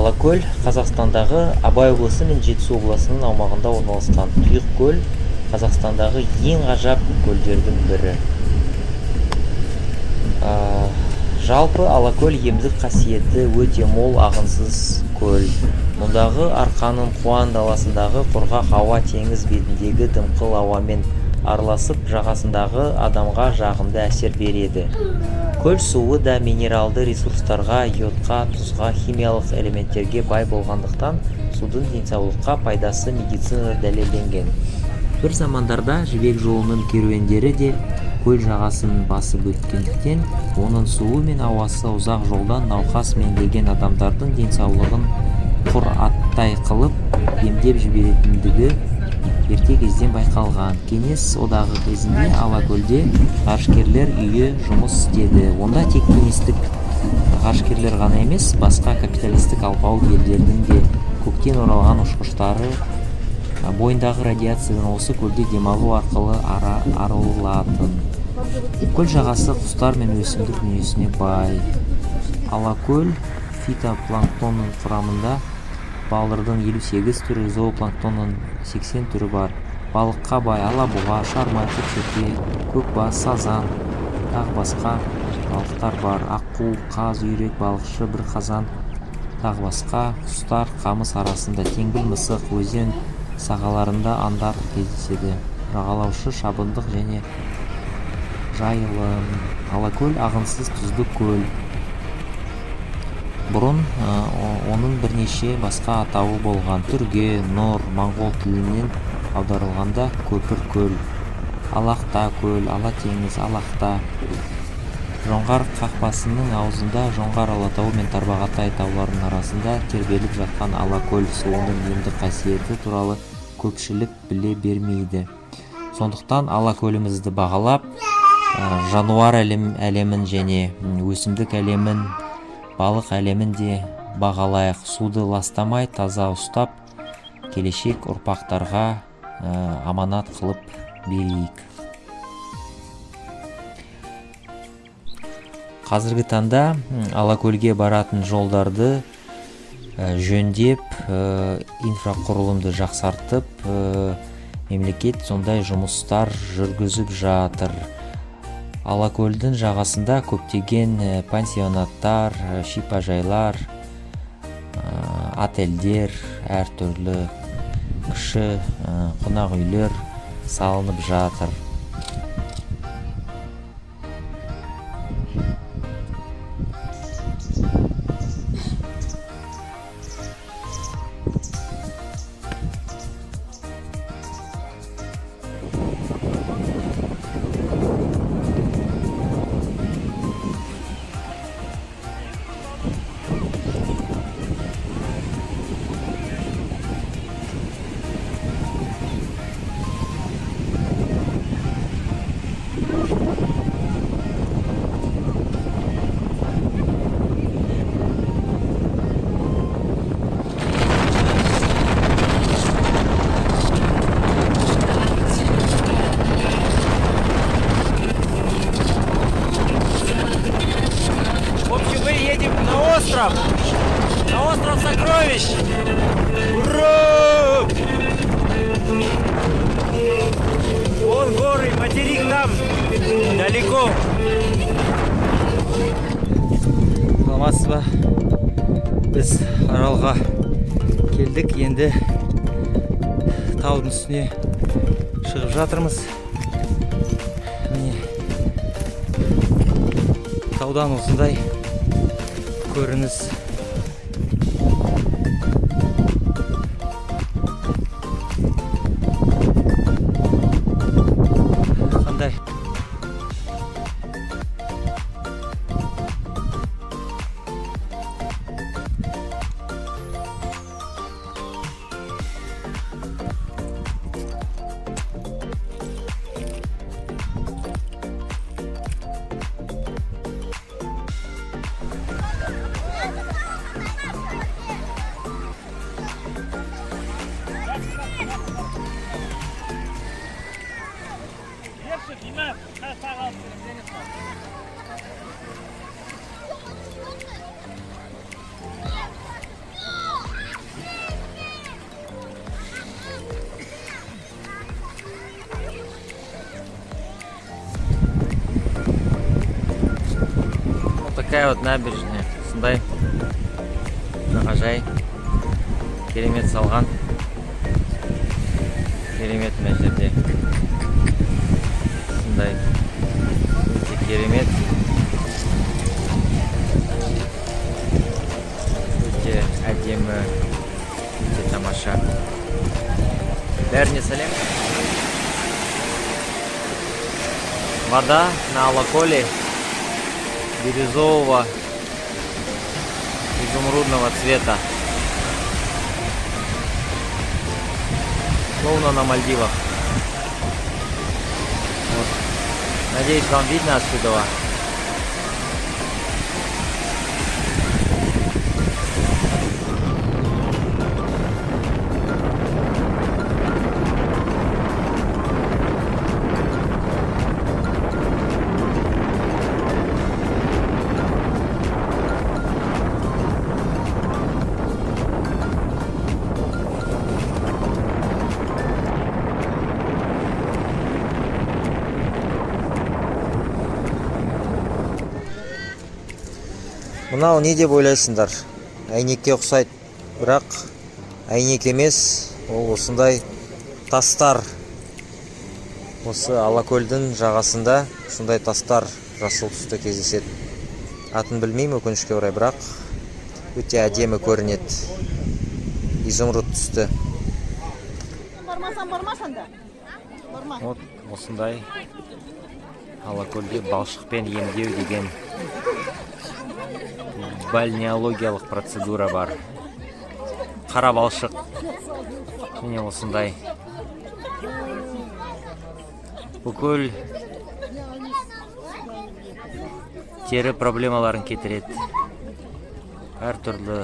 Алакөл Қазақстандағы Абай облысы мен Жетісу облысының аумағында орналасқан тұйық көл, Қазақстандағы ең ғажап көлдердің бірі. Жалпы Алакөл емдік қасиеті өте мол ағынсыз көл. Мұндағы арқаның Қуан даласындағы құрғақ ауа теңіз бетіндегі дымқыл ауамен араласып, жағасындағы адамға жағымды әсер береді. Көл суы да минералды ресурстарға, йодқа, тұзға, химиялық элементтерге бай болғандықтан, судың денсаулыққа пайдасы медицинада дәлелденген. Бір замандарда жібек жолының керуендері де көл жағасын басып өткендіктен, оның суы мен ауасы ұзақ жолдан науқас меңдеген адамдардың денсаулығын құр аттай қылып емдеп жіберетіндігі ерте кезден байқалған. Кеңес одағы кезінде Алакөлде ғарышкерлер үйі жұмыс істеді. Онда тек кеңестік ғарышкерлер ғана емес, басқа капиталистік алпауыт елдердің де көктен оралған ұшқыштары бойындағы радиациядан осы көлде демалу арқылы арылатын. Көл жағасы құстар мен өсімдік дүниесіне бай. Алакөл фитопланктонның құрамында балдырдың 58 түрі, зоопланктонның 80 түрі бар. Балыққа бай алабұға, шарма, көксерке, көкбас, сазан, тағы басқа балықтар бар. Аққу, қаз, үйрек, балықшы, бірқазан, тағы басқа құстар қамыс арасында. Теңбіл мысық, өзен сағаларында аңдар кездеседі. Жағалаушы шабындық және жайылым. Алакөл ағынсыз тұзды көл. Бұрын оның бірнеше басқа атауы болған. Түрге, Нұр, моңғол тілінен аударылғанда көпір көл, Алақта көл, Ала теңіз, Алақта. Жоңғар қақпасының аузында Жоңғар Алатауы мен Тарбағатай тауларының арасында тербеліп жатқан Алакөл суының емдік қасиеті туралы көпшілік біле бермейді. Сондықтан Алакөлімізді бағалап, жануар әлемін және өсімдік әлемін, балық әлемін де бағалайық. Суды ластамай, таза ұстап, келешек ұрпақтарға аманат қылып берейік. Қазіргі таңда Алакөлге баратын жолдарды жөндеп, инфрақұрылымды жақсартып, мемлекет сондай жұмыстар жүргізіп жатыр. Алакөлдің жағасында көптеген пансионаттар, шипажайлар, отельдер, әртүрлі кіші қонақ үйлер салынып жатыр. На остров сокровищ! Ура! Вон горы, материк там, далеко. Саламатсыз ба? Біз Аралға келдік, енді таудың үстіне шығып жатырмыз. Міне таудан осындай көрініс. Қандай? такая вот набережная. Осындай жағажай. Керемет салған. Керемет мына жерде. Осындай өте керемет. Өте әдемі, өте тамаша. Бәріне сәлем. Вода на Алаколе бирюзового, изумрудного цвета. Словно на Мальдивах. Вот. Надеюсь, вам видно отсюда. Мынау не деп ойлайсыңдар? Әйнекке ұқсайды, бірақ әйнек емес, ол осындай тастар. Осы Алакөлдің жағасында осындай тастар жасыл түсті кездеседі. Атын білмеймін, өкінішке орай, бірақ өте әдемі көрінеді. Изумруд түсті. Бармасаң да. Вот осындай Алакөлде балшықпен емдеу деген бальнеологиялық процедура бар. Қара балшық. Міне осындай. Бүкіл тері проблемаларын кетіреді. Әр түрлі